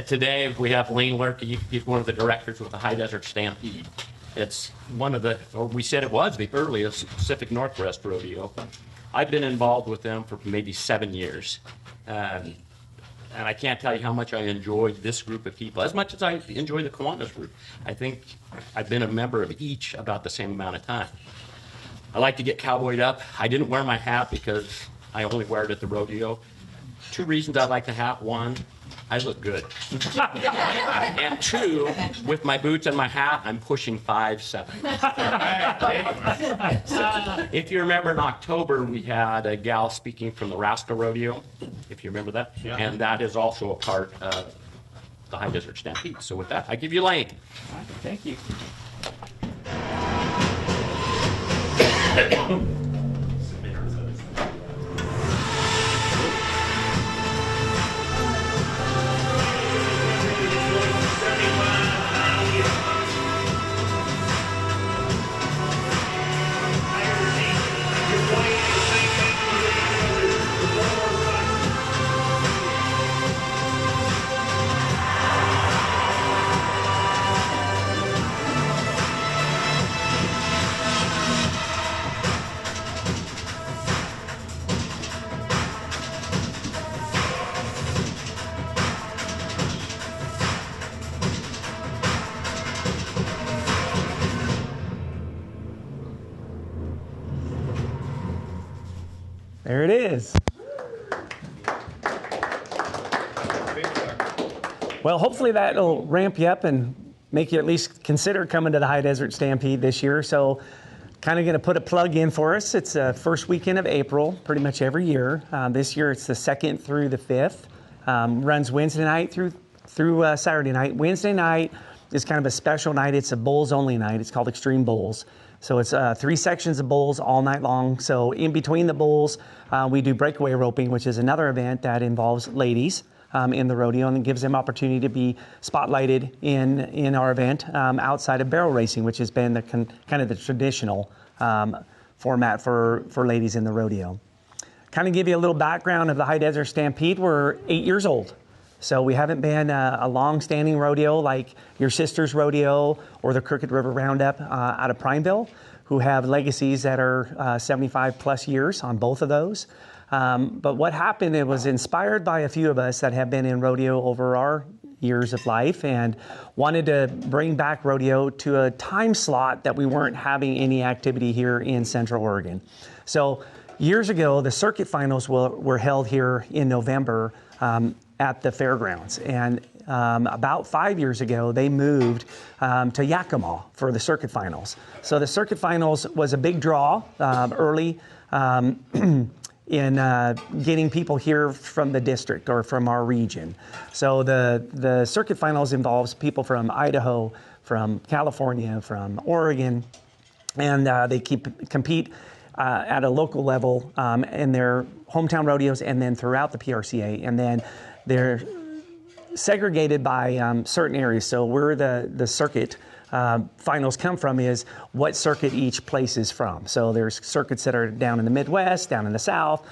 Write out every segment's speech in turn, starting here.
Today we have Lehrke. He's one of the directors with the High Desert Stampede. It's one of the, or we said it was the earliest Pacific Northwest rodeo. I've been involved with them for maybe 7 years. And I can't tell you how much I enjoyed this group of people, as much as I enjoy the Kiwanis group. I think I've been a member of each about the same amount of time. I like to get cowboyed up. I didn't wear my hat because I only wear it at the rodeo. 2 reasons I like the hat. 1, I look good. And 2, with my boots and my hat, I'm pushing 5'7". If you remember, in October, we had a gal speaking from the Rascal Rodeo, if you remember that. Yeah. And that is also a part of the High Desert Stampede. So with that, I give you Lane. All right, thank you. There it is. Well, hopefully that'll ramp you up and make you at least consider coming to the High Desert Stampede this year. So kind of going to put a plug in for us. It's the first weekend of April, pretty much every year. This year it's the 2nd through the 5th. Runs Wednesday night through Saturday night. Wednesday night is kind of a special night. It's a bowls only night. It's called Extreme Bowls. So it's 3 sections of bowls all night long. So in between the bowls, we do breakaway roping, which is another event that involves ladies in the rodeo, and it gives them opportunity to be spotlighted in our event outside of barrel racing, which has been the kind of the traditional format for ladies in the rodeo. Kind of give you a little background of the High Desert Stampede. We're 8 years old. So we haven't been a long-standing rodeo like your sister's rodeo or the Crooked River Roundup out of Prineville, who have legacies that are 75 plus years on both of those. But what happened, it was inspired by a few of us that have been in rodeo over our years of life and wanted to bring back rodeo to a time slot that we weren't having any activity here in Central Oregon. So years ago, the circuit finals were held here in November at the fairgrounds. And about 5 years ago, they moved to Yakima for the circuit finals. So the circuit finals was a big draw early in getting people here from the district or from our region. So the circuit finals involves people from Idaho, from California, from Oregon, and they compete at a local level in their hometown rodeos and then throughout the PRCA. And then they're segregated by certain areas. So where the circuit finals come from is what circuit each place is from. So there's circuits that are down in the Midwest, down in the South,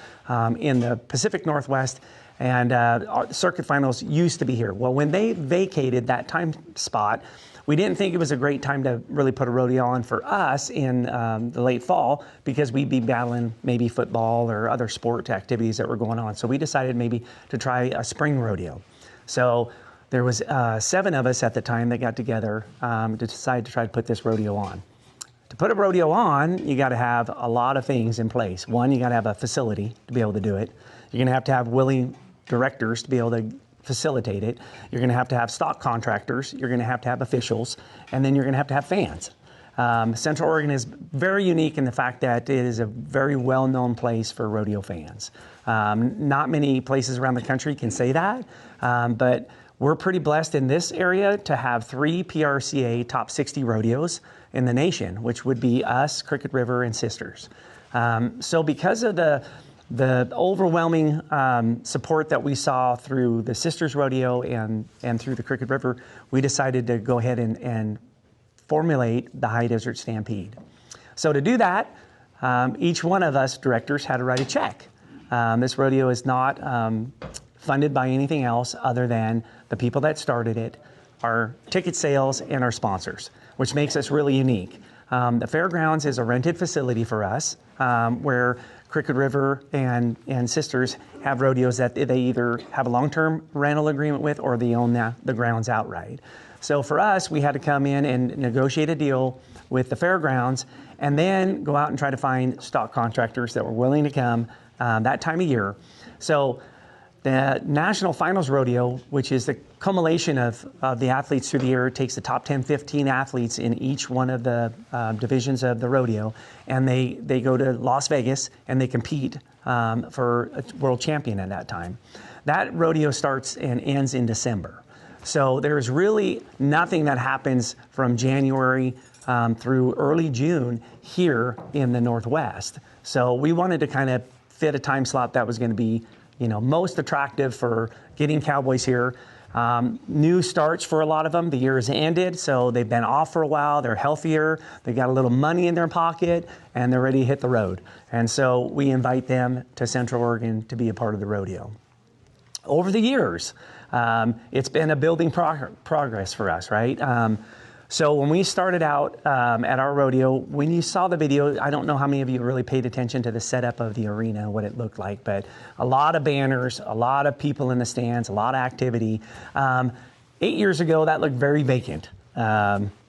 in the Pacific Northwest, and our circuit finals used to be here. Well, when they vacated that time spot, we didn't think it was a great time to really put a rodeo on for us in the late fall because we'd be battling maybe football or other sport activities that were going on. So we decided maybe to try a spring rodeo. So there was 7 of us at the time that got together to decide to try to put this rodeo on. To put a rodeo on, you got to have a lot of things in place. 1, you got to have a facility to be able to do it. You're going to have willing directors to be able to facilitate it. You're going to have stock contractors. You're going to have officials, and then you're going to have fans. Central Oregon is very unique in the fact that it is a very well-known place for rodeo fans. Not many places around the country can say that, but we're pretty blessed in this area to have 3 PRCA top 60 rodeos in the nation, which would be us, Crooked River, and Sisters. So because of the overwhelming support that we saw through the Sisters Rodeo and through the Crooked River, we decided to go ahead and formulate the High Desert Stampede. So to do that, each one of us directors had to write a check. This rodeo is not funded by anything else other than the people that started it, our ticket sales, and our sponsors, which makes us really unique. The fairgrounds is a rented facility for us where Crooked River and Sisters have rodeos that they either have a long-term rental agreement with or they own the grounds outright. So for us, we had to come in and negotiate a deal with the fairgrounds and then go out and try to find stock contractors that were willing to come that time of year. So the National Finals Rodeo, which is the culmination of the athletes through the year, takes the top 10, 15 athletes in each one of the divisions of the rodeo, and they go to Las Vegas and they compete for a world champion at that time. That rodeo starts and ends in December. So there's really nothing that happens from January through early June here in the Northwest. So we wanted to kind of fit a time slot that was going to be, most attractive for getting cowboys here. New starts for a lot of them. The year has ended, so they've been off for a while. They're healthier. They got a little money in their pocket, and they're ready to hit the road. And so we invite them to Central Oregon to be a part of the rodeo. Over the years, it's been a building progress for us, right? So when we started out at our rodeo, when you saw the video, I don't know how many of you really paid attention to the setup of the arena, what it looked like, but a lot of banners, a lot of people in the stands, a lot of activity. 8 years ago, that looked very vacant.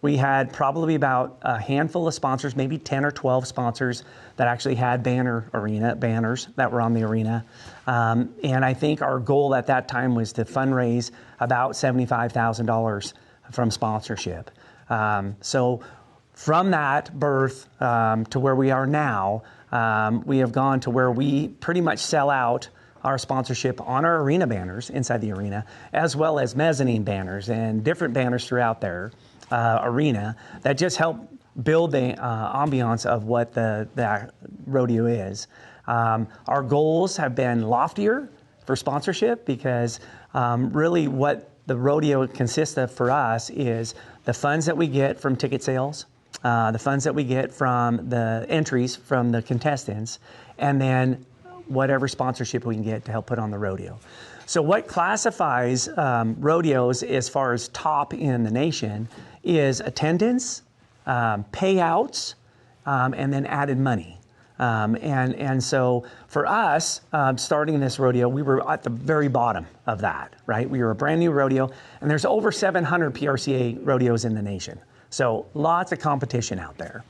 We had probably about a handful of sponsors, maybe 10 or 12 sponsors that actually had banners that were on the arena. And I think our goal at that time was to fundraise about $75,000 from sponsorship. So from that birth to where we are now, we have gone to where we pretty much sell out our sponsorship on our arena banners inside the arena, as well as mezzanine banners and different banners throughout their arena that just help build the ambiance of what the rodeo is. Our goals have been loftier for sponsorship because really what the rodeo consists of for us is the funds that we get from ticket sales, the funds that we get from the entries from the contestants, and then whatever sponsorship we can get to help put on the rodeo. So what classifies rodeos as far as top in the nation is attendance, payouts, and then added money. And so for us, starting this rodeo, we were at the very bottom of that, right? We were a brand new rodeo, and there's over 700 PRCA rodeos in the nation. So lots of competition out there.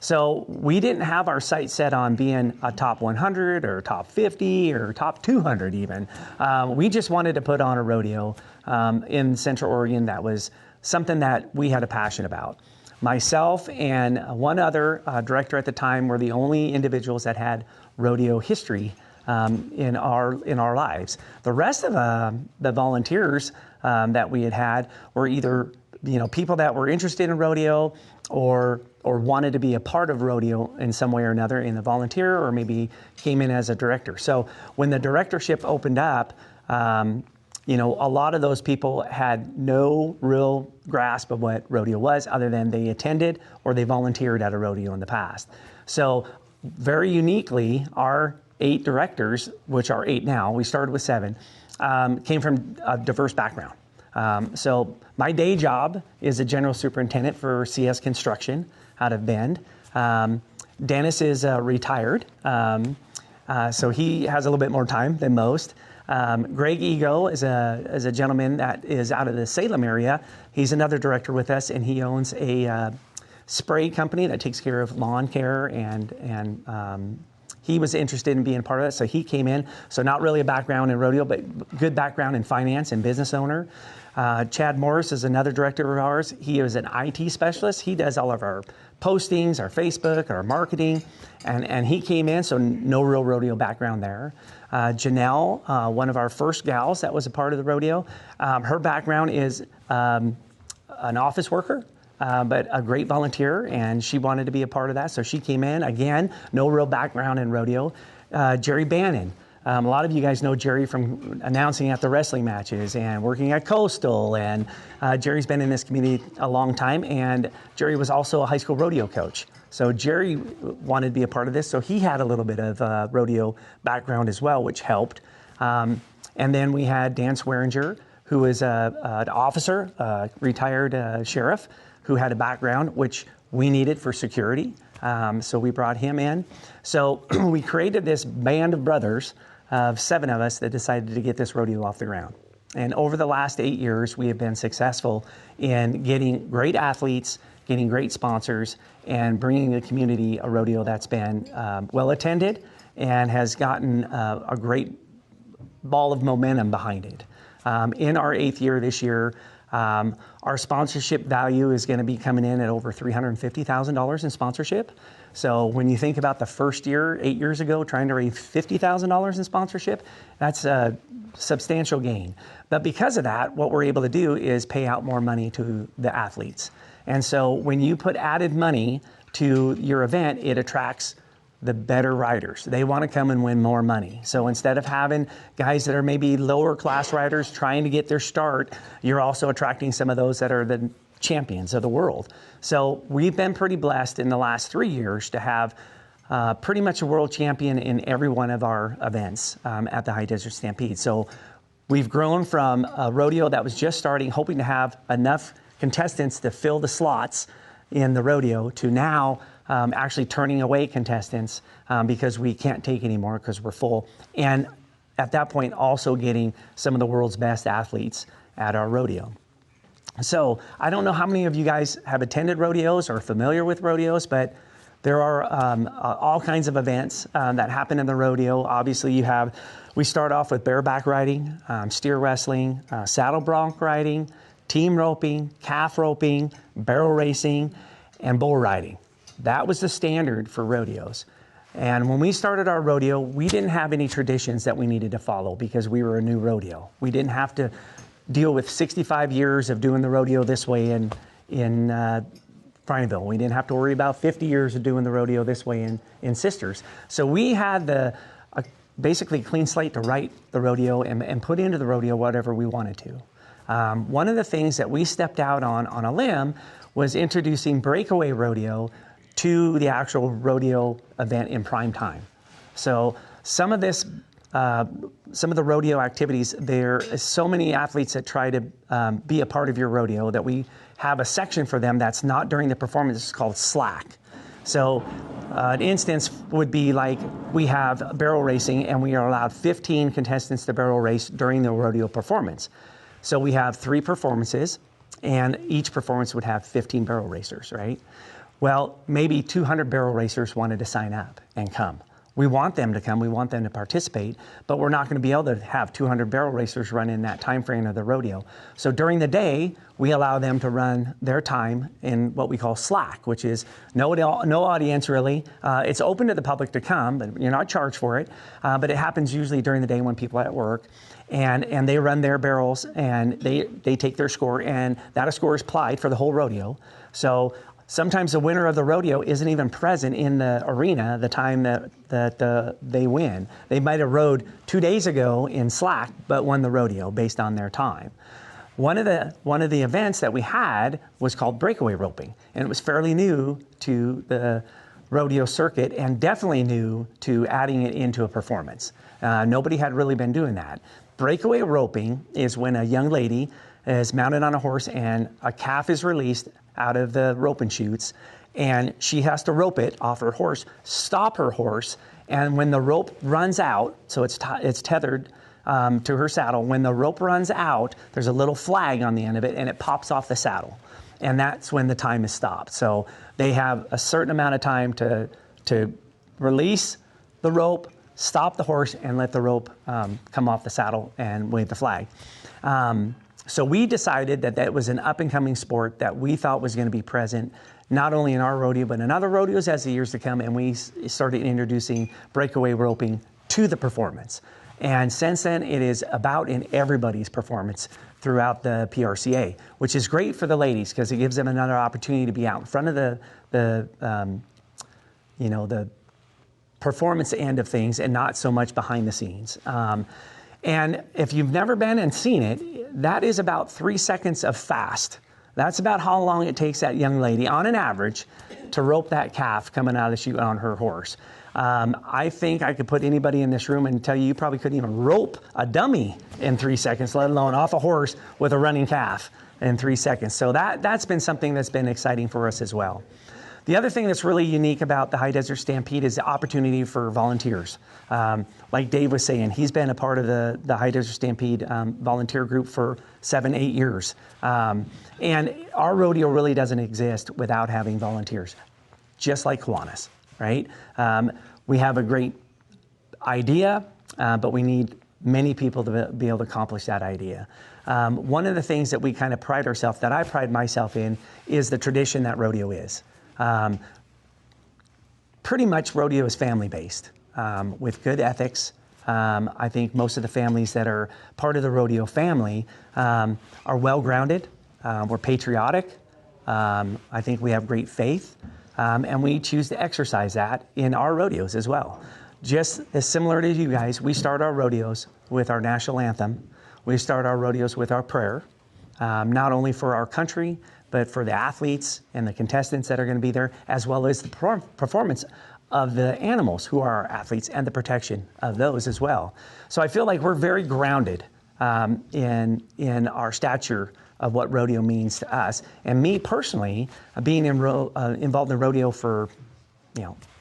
So we didn't have our sights set on being a top 100 or top 50 or top 200 even. We just wanted to put on a rodeo in Central Oregon that was something that we had a passion about. Myself and one other director at the time were the only individuals that had rodeo history in our lives. The rest of the volunteers that we had were either people that were interested in rodeo or wanted to be a part of rodeo in some way or another in the volunteer, or maybe came in as a director. So when the directorship opened up, a lot of those people had no real grasp of what rodeo was other than they attended or they volunteered at a rodeo in the past. So very uniquely, our 8 directors, which are 8 now, we started with 7, came from a diverse background. So my day job is a general superintendent for CS Construction out of Bend. Dennis is retired, so he has a little bit more time than most. Greg Ego is a gentleman that is out of the Salem area. He's another director with us, and he owns a spray company that takes care of lawn care, and he was interested in being a part of that, so he came in. So not really a background in rodeo, but good background in finance and business owner. Chad Morris is another director of ours. He is an IT specialist. He does all of our postings, our Facebook, our marketing, and he came in, so no real rodeo background there. Janelle, one of our first gals that was a part of the rodeo, her background is an office worker, but a great volunteer, and she wanted to be a part of that, so she came in. Again, no real background in rodeo. Jerry Bannon. A lot of you guys know Jerry from announcing at the wrestling matches and working at Coastal, and Jerry's been in this community a long time, and Jerry was also a high school rodeo coach. So Jerry wanted to be a part of this, so he had a little bit of rodeo background as well, which helped. And then we had Dan Swearinger, who is an officer, retired sheriff, who had a background which we needed for security. So we brought him in. So we created this band of brothers of 7 of us that decided to get this rodeo off the ground. And over the last 8 years, we have been successful in getting great athletes, getting great sponsors, and bringing the community a rodeo that's been well attended and has gotten a great ball of momentum behind it. In our 8th year this year, our sponsorship value is going to be coming in at over $350,000 in sponsorship. So when you think about the first year, 8 years ago, trying to raise $50,000 in sponsorship, that's a substantial gain. But because of that, what we're able to do is pay out more money to the athletes. And so when you put added money to your event, it attracts the better riders. They want to come and win more money. So instead of having guys that are maybe lower class riders trying to get their start, you're also attracting some of those that are the champions of the world. So we've been pretty blessed in the last 3 years to have pretty much a world champion in every one of our events at the High Desert Stampede. So we've grown from a rodeo that was just starting, hoping to have enough contestants to fill the slots in the rodeo, to now actually turning away contestants because we can't take any more because we're full. And at that point, also getting some of the world's best athletes at our rodeo. So I don't know how many of you guys have attended rodeos or are familiar with rodeos, but there are all kinds of events that happen in the rodeo. Obviously, we start off with bareback riding, steer wrestling, saddle bronc riding, team roping, calf roping, barrel racing, and bull riding. That was the standard for rodeos. And when we started our rodeo, we didn't have any traditions that we needed to follow because we were a new rodeo. We didn't have to deal with 65 years of doing the rodeo this way in Prineville. We didn't have to worry about 50 years of doing the rodeo this way in Sisters. So we had basically clean slate to write the rodeo and put into the rodeo whatever we wanted to. One of the things that we stepped out on a limb was introducing breakaway rodeo to the actual rodeo event in prime time. So some of the rodeo activities, there is so many athletes that try to be a part of your rodeo that we have a section for them that's not during the performance. It's called slack. So an instance would be like we have barrel racing and we are allowed 15 contestants to barrel race during the rodeo performance. So we have 3 performances and each performance would have 15 barrel racers, right? Well, maybe 200 barrel racers wanted to sign up and come. We want them to come, we want them to participate, but we're not going to be able to have 200 barrel racers run in that time frame of the rodeo. So during the day, we allow them to run their time in what we call slack, which is no audience really. It's open to the public to come, but you're not charged for it. But it happens usually during the day when people are at work. And they run their barrels and they take their score, and that score is applied for the whole rodeo. So sometimes the winner of the rodeo isn't even present in the arena the time that they win. They might have rode 2 days ago in slack, but won the rodeo based on their time. One of the events that we had was called breakaway roping, and it was fairly new to the rodeo circuit and definitely new to adding it into a performance. Nobody had really been doing that. Breakaway roping is when a young lady is mounted on a horse and a calf is released out of the roping chutes, and she has to rope it off her horse, stop her horse, and when the rope runs out, so it's tethered to her saddle, when the rope runs out, there's a little flag on the end of it, and it pops off the saddle, and that's when the time is stopped. So they have a certain amount of time to release the rope, stop the horse, and let the rope come off the saddle and wave the flag. So we decided that was an up-and-coming sport that we thought was going to be present not only in our rodeo, but in other rodeos as the years to come, and we started introducing breakaway roping to the performance. And since then, it is about in everybody's performance throughout the PRCA, which is great for the ladies because it gives them another opportunity to be out in front of the performance end of things and not so much behind the scenes. And if you've never been and seen it, that is about 3 seconds of fast That's about how long it takes that young lady, on an average, to rope that calf coming out of the chute on her horse. I think I could put anybody in this room and tell you probably couldn't even rope a dummy in 3 seconds, let alone off a horse with a running calf in 3 seconds. So that's been something that's been exciting for us as well. The other thing that's really unique about the High Desert Stampede is the opportunity for volunteers. Like Dave was saying, he's been a part of the High Desert Stampede volunteer group for 7-8 years. And our rodeo really doesn't exist without having volunteers, just like Kiwanis, right? We have a great idea, but we need many people to be able to accomplish that idea. One of the things that we kind of pride ourselves, that I pride myself in, is the tradition that rodeo is. Pretty much rodeo is family-based with good ethics. I think most of the families that are part of the rodeo family are well-grounded. We're patriotic. I think we have great faith, and we choose to exercise that in our rodeos as well. Just as similar to you guys, we start our rodeos with our national anthem. We start our rodeos with our prayer, not only for our country, but for the athletes and the contestants that are going to be there, as well as the performance of the animals who are our athletes and the protection of those as well. So I feel like we're very grounded in our stature of what rodeo means to us. And me personally, being involved in rodeo for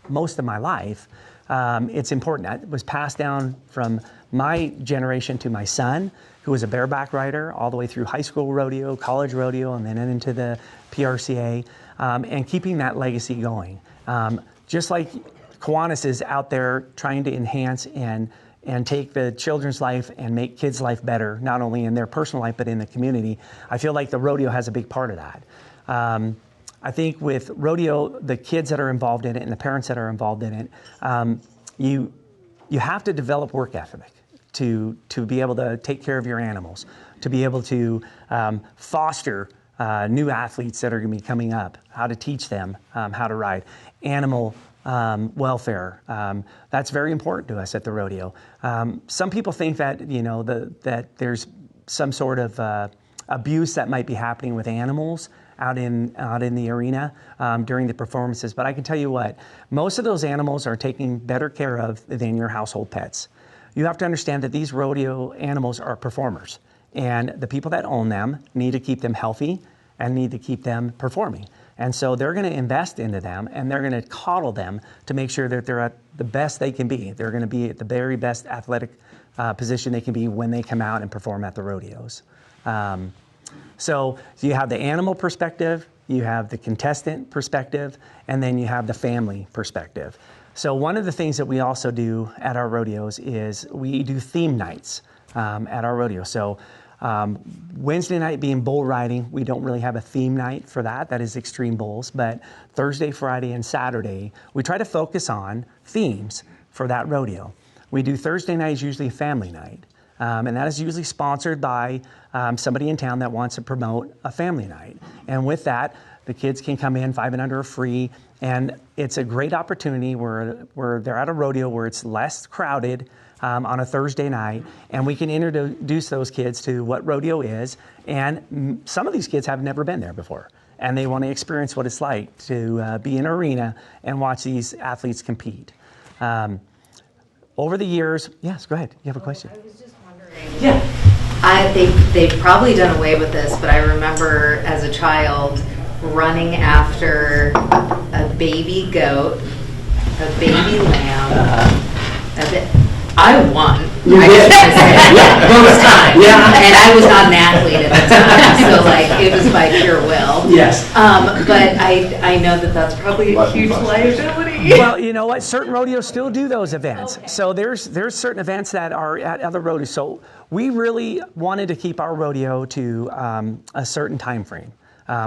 most of my life, it's important. That was passed down from my generation to my son, who was a bareback rider all the way through high school rodeo, college rodeo, and then into the PRCA, and keeping that legacy going. Just like Kiwanis is out there trying to enhance and take the children's life and make kids' life better, not only in their personal life, but in the community, I feel like the rodeo has a big part of that. I think with rodeo, the kids that are involved in it and the parents that are involved in it, you have to develop work ethic to be able to take care of your animals, to be able to foster new athletes that are going to be coming up, how to teach them how to ride, animal welfare. That's very important to us at the rodeo. Some people think that that there's some sort of abuse that might be happening with animals out in the arena during the performances, but I can tell you what, most of those animals are taken better care of than your household pets. You have to understand that these rodeo animals are performers, and the people that own them need to keep them healthy and need to keep them performing. And so they're going to invest into them, and they're going to coddle them to make sure that they're at the best they can be. They're going to be at the very best athletic position they can be when they come out and perform at the rodeos. So you have the animal perspective, you have the contestant perspective, and then you have the family perspective. So one of the things that we also do at our rodeos is we do theme nights at our rodeo. So Wednesday night being bull riding, we don't really have a theme night for that. That is extreme bulls. But Thursday, Friday, and Saturday, we try to focus on themes for that rodeo. We do Thursday night is usually a family night. And that is usually sponsored by somebody in town that wants to promote a family night. And with that, the kids can come in, 5 and under are free. And it's a great opportunity where they're at a rodeo where it's less crowded on a Thursday night. And we can introduce those kids to what rodeo is. And some of these kids have never been there before. And they want to experience what it's like to be in an arena and watch these athletes compete. Over the years, yes, go ahead. You have a question? I was just wondering. Yeah. They've probably done away with this, but I remember as a child running after a baby goat, a baby lamb. I won. You did? Most times. Yeah. And I was not an athlete at the time, so like it was by pure will. Yes. But I know that that's probably a huge liability. Well, you know what? Certain rodeos still do those events. Okay. So there's certain events that are at other rodeos. So we really wanted to keep our rodeo to a certain time frame.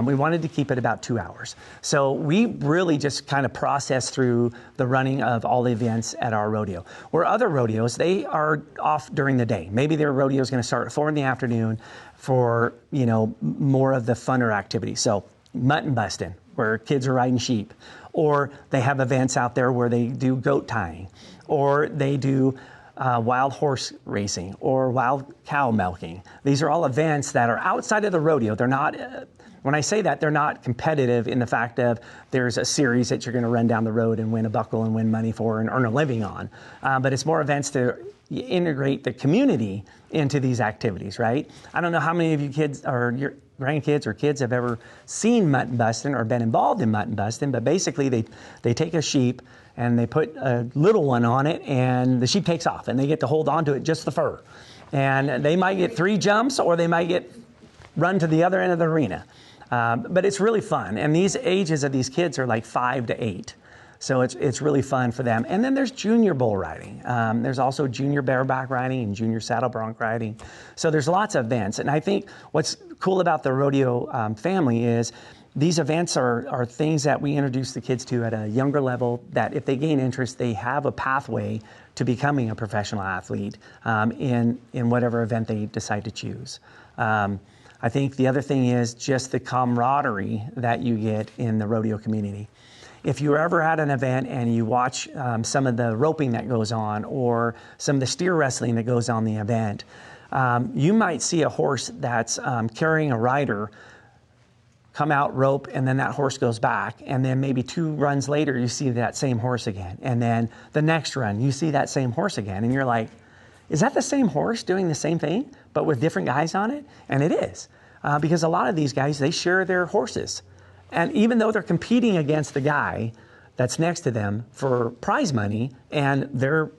We wanted to keep it about 2 hours. So we really just kind of processed through the running of all the events at our rodeo. Where other rodeos, they are off during the day. Maybe their rodeo is going to start at 4 in the afternoon for, more of the funner activities. So mutton busting, where kids are riding sheep. Or they have events out there where they do goat tying. Or they do wild horse racing or wild cow milking. These are all events that are outside of the rodeo. They're not When I say that, they're not competitive in the fact of there's a series that you're going to run down the road and win a buckle and win money for and earn a living on. But it's more events to integrate the community into these activities, right? I don't know how many of you kids or your grandkids or kids have ever seen mutton busting or been involved in mutton busting, but basically they take a sheep and they put a little one on it and the sheep takes off and they get to hold on to it, just the fur. And they might get 3 jumps or they might get run to the other end of the arena. But it's really fun. And these ages of these kids are like 5 to 8. So it's really fun for them. And then there's junior bull riding. There's also junior bareback riding and junior saddle bronc riding. So there's lots of events. And I think what's cool about the rodeo family is these events are things that we introduce the kids to at a younger level, that if they gain interest, they have a pathway to becoming a professional athlete in whatever event they decide to choose. I think the other thing is just the camaraderie that you get in the rodeo community. If you're ever at an event and you watch some of the roping that goes on or some of the steer wrestling that goes on the event, you might see a horse that's carrying a rider come out, rope, and then that horse goes back. And then maybe 2 runs later, you see that same horse again. And then the next run, you see that same horse again. And you're like, is that the same horse doing the same thing, but with different guys on it? And it is, because a lot of these guys, they share their horses. And even though they're competing against the guy that's next to them for prize money and their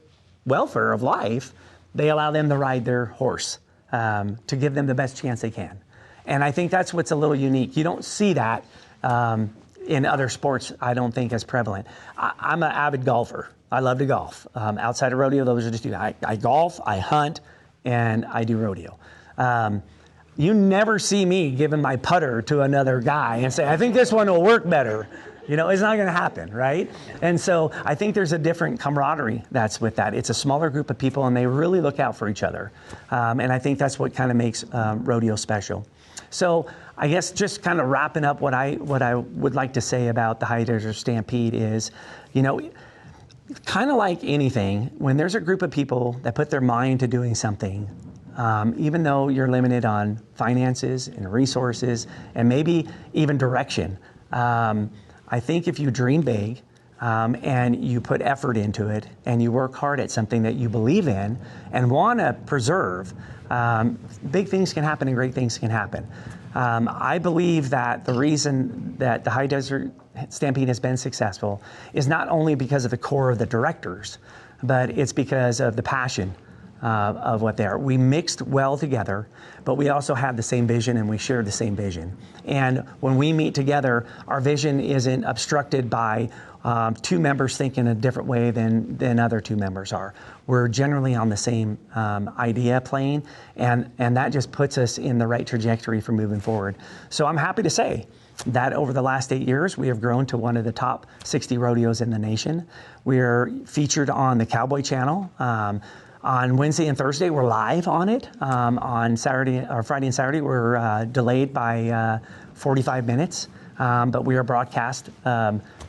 welfare of life, they allow them to ride their horse to give them the best chance they can. And I think that's what's a little unique. You don't see that in other sports, I don't think, as prevalent. I'm an avid golfer. I love to golf. Outside of rodeo, those are just 2. I golf, I hunt, and I do rodeo. You never see me giving my putter to another guy and say, I think this one will work better. You know, it's not going to happen, right? And so I think there's a different camaraderie that's with that. It's a smaller group of people, and they really look out for each other. And I think that's what kind of makes rodeo special. So I guess just kind of wrapping up what I would like to say about the High Desert Stampede is, you know, kind of like anything, when there's a group of people that put their mind to doing something, even though you're limited on finances and resources and maybe even direction, I think if you dream big and you put effort into it and you work hard at something that you believe in and want to preserve, big things can happen and great things can happen. I believe that the reason that the High Desert Stampede has been successful is not only because of the core of the directors, but it's because of the passion of what they are. We mixed well together, but we also have the same vision and we share the same vision. And when we meet together, our vision isn't obstructed by 2 members thinking a different way than other 2 members are. We're generally on the same idea plane, and that just puts us in the right trajectory for moving forward. So I'm happy to say that over the last 8 years, we have grown to one of the top 60 rodeos in the nation. We're featured on the Cowboy Channel. On Wednesday and Thursday, we're live on it. On Saturday or Friday and Saturday, we're delayed by 45 minutes. But we are broadcast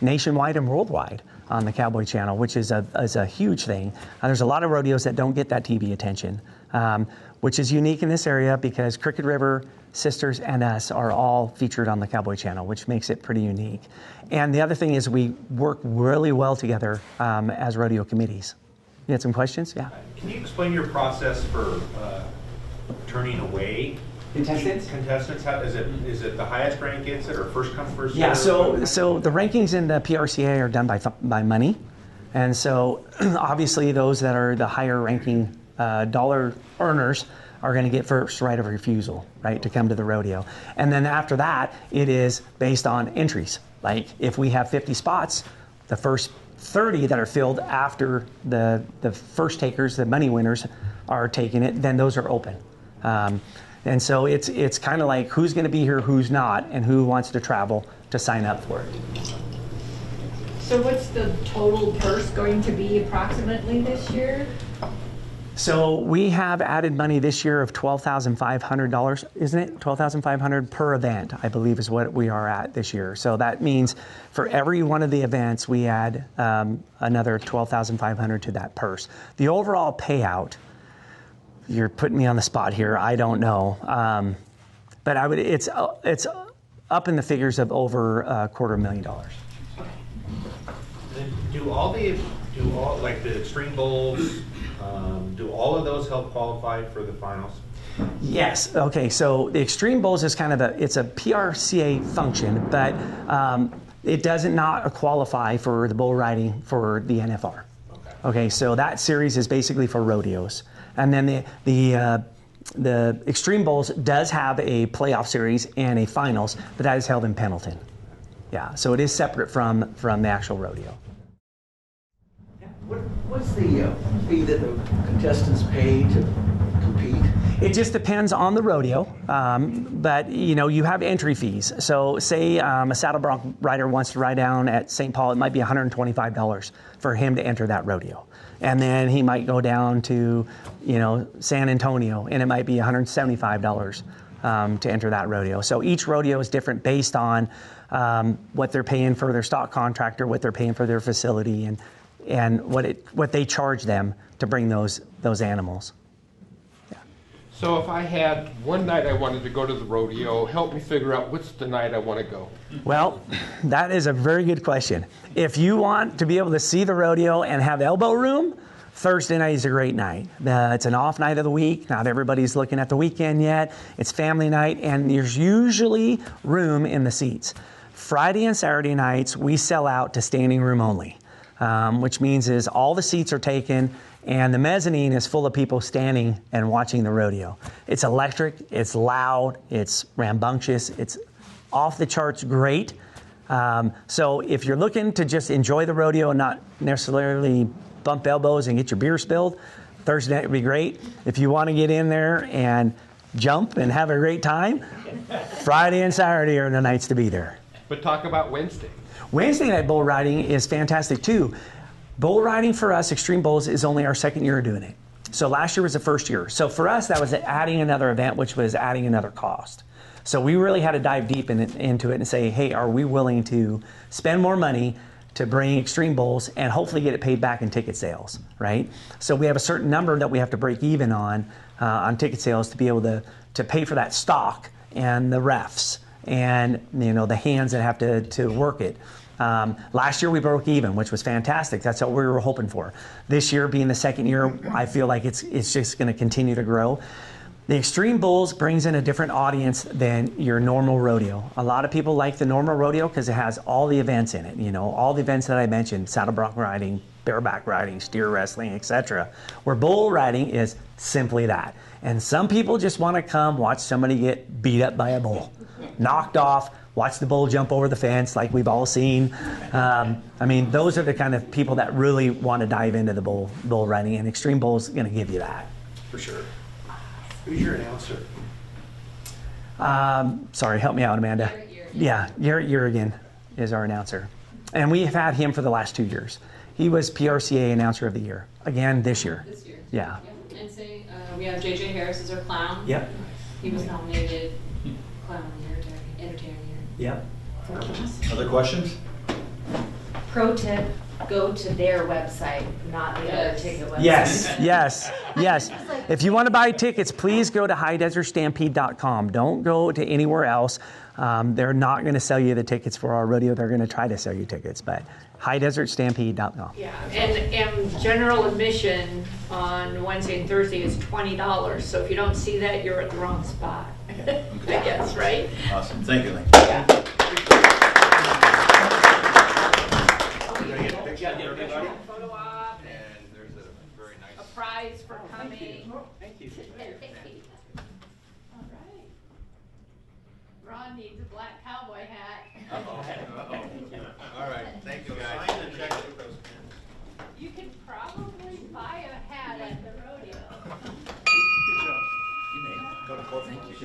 nationwide and worldwide on the Cowboy Channel, which is a huge thing. There's a lot of rodeos that don't get that TV attention, which is unique in this area because Crooked River, Sisters, and us are all featured on the Cowboy Channel, which makes it pretty unique. And the other thing is we work really well together as rodeo committees. You had some questions? Yeah. Can you explain your process for turning away contestants? How, is it the highest rank gets it, or first come first serve? Yeah. So the rankings in the PRCA are done by money, and so obviously those that are the higher ranking dollar earners are going to get first right of refusal, right, to come to the rodeo. And then after that, it is based on entries. Like if we have 50 spots, the first 30 that are filled after the first takers, the money winners, are taking it, then those are open. And so it's kind of like who's going to be here, who's not, and who wants to travel to sign up for it. So what's the total purse going to be approximately this year? So we have added money this year of $12,500, isn't it? $12,500 per event, I believe, is what we are at this year. So that means for every one of the events, we add another $12,500 to that purse. The overall payout, you're putting me on the spot here, I don't know. But it's up in the figures of over $250,000. Then do all like the extreme bowls, do all of those help qualify for the finals? Yes. Okay. So the Extreme Bowls is kind of it's a PRCA function, but it doesn't not qualify for the bull riding for the NFR. Okay. So that series is basically for rodeos, and then the Extreme Bowls does have a playoff series and a finals, but that is held in Pendleton. Yeah. So it is separate from the actual rodeo. What's the fee that the contestants pay to compete? It just depends on the rodeo, but you have entry fees. So say a saddle bronc rider wants to ride down at St. Paul, it might be $125 for him to enter that rodeo. And then he might go down to, San Antonio, and it might be $175 to enter that rodeo. So each rodeo is different based on what they're paying for their stock contractor, what they're paying for their facility, and what they charge them to bring those animals. So if I had one night I wanted to go to the rodeo, help me figure out what's the night I want to go. Well, that is a very good question. If you want to be able to see the rodeo and have elbow room, Thursday night is a great night. It's an off night of the week. Not everybody's looking at the weekend yet. It's family night, and there's usually room in the seats. Friday and Saturday nights, we sell out to standing room only, which means is all the seats are taken, and the mezzanine is full of people standing and watching the rodeo. It's electric, it's loud, it's rambunctious, it's off the charts great. So if you're looking to just enjoy the rodeo and not necessarily bump elbows and get your beer spilled, Thursday night would be great. If you want to get in there and jump and have a great time, Friday and Saturday are the nights to be there. But talk about Wednesday. Wednesday night bull riding is fantastic too. Bull riding for us, Extreme Bulls, is only our second year of doing it. So last year was the first year. So for us, that was adding another event, which was adding another cost. So we really had to dive deep into it and say, hey, are we willing to spend more money to bring Extreme Bulls and hopefully get it paid back in ticket sales, right? So we have a certain number that we have to break even on ticket sales to be able to pay for that stock and the refs and the hands that have to work it. Last year we broke even, which was fantastic. That's what we were hoping for. This year being the second year, I feel like it's just going to continue to grow. The Extreme Bulls brings in a different audience than your normal rodeo. A lot of people like the normal rodeo because it has all the events in it. All the events that I mentioned: saddle bronc riding, bareback riding, steer wrestling, etc. Where bull riding is simply that. And some people just want to come watch somebody get beat up by a bull, knocked off, watch the bull jump over the fence like we've all seen. Those are the kind of people that really want to dive into the bull riding, and Extreme Bull's going to give you that. For sure. Who's your announcer? Sorry, help me out, Amanda. Yeah, Garrett Urigan is our announcer. And we have had him for the last 2 years. He was PRCA Announcer of the Year, again this year. This year. Yeah. Yep. And say we have JJ Harris as our clown. Yep. He was nominated Clown of the Year, Entertainer of the Year. Yep. Other questions? Pro tip, go to their website, not the other ticket website. Yes. If you want to buy tickets, please go to highdesertstampede.com. Don't go to anywhere else. They're not going to sell you the tickets for our rodeo. They're going to try to sell you tickets, but highdesertstampede.com. Yeah, and general admission on Wednesday and Thursday is $20. So if you don't see that, you're at the wrong spot. I guess, right? Awesome. Thank you, Lynn. Yeah. Photo op And there's a very nice... a prize for coming. Thank you. All right. Ron needs a black cowboy hat. All right. Thank you, guys. You can probably buy a hat at the rodeo. Go to court. Thank you.